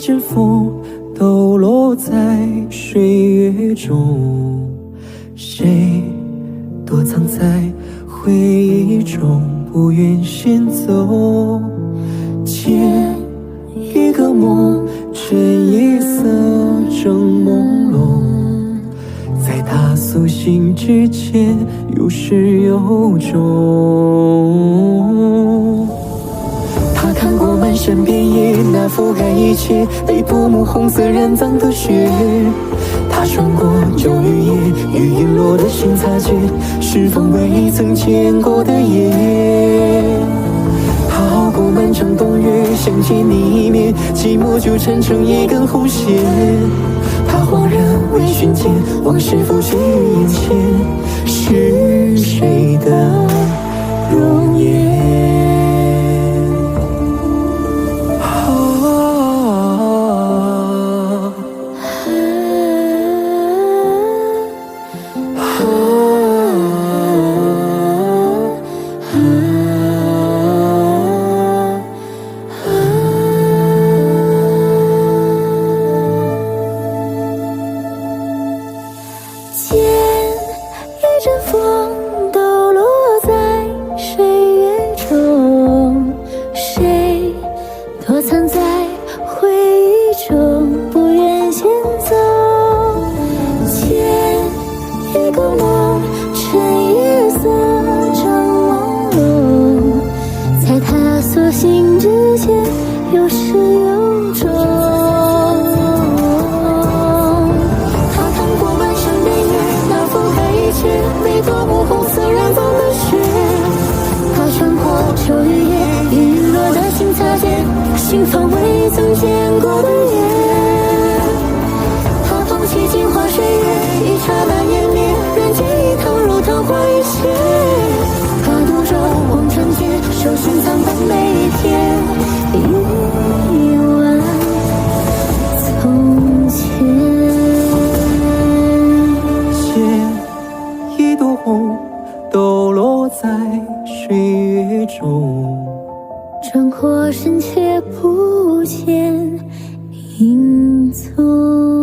阵风抖落在水月中，谁躲藏在回忆中，不愿先走。借一个梦，趁夜色正朦胧，在他苏醒之前，有始有终。他看过满山遍野，那覆盖一切被夺目红色染脏的雪。他穿过旧雨夜，与陨落的心擦肩，是否未曾见过的夜？他熬过漫长冬月，想见你一面，寂寞就缠成一根红线。他恍然微醺间，往事浮现于眼前，是谁的容颜？见一阵风抖落在水月中，谁躲藏在回忆中，不愿先走。见一个梦，趁夜色正朦胧，在他苏醒之前，有始有终。被夺目红色染脏的雪，他穿过秋雨夜，与陨落的心擦肩，心房未曾见过的夜。他放弃镜花水月，一刹那湮灭，人间一趟如昙花一现。他独守红尘间，手心藏满每一天，一万从前。一朵红抖落在水月中，转过身却不见影踪。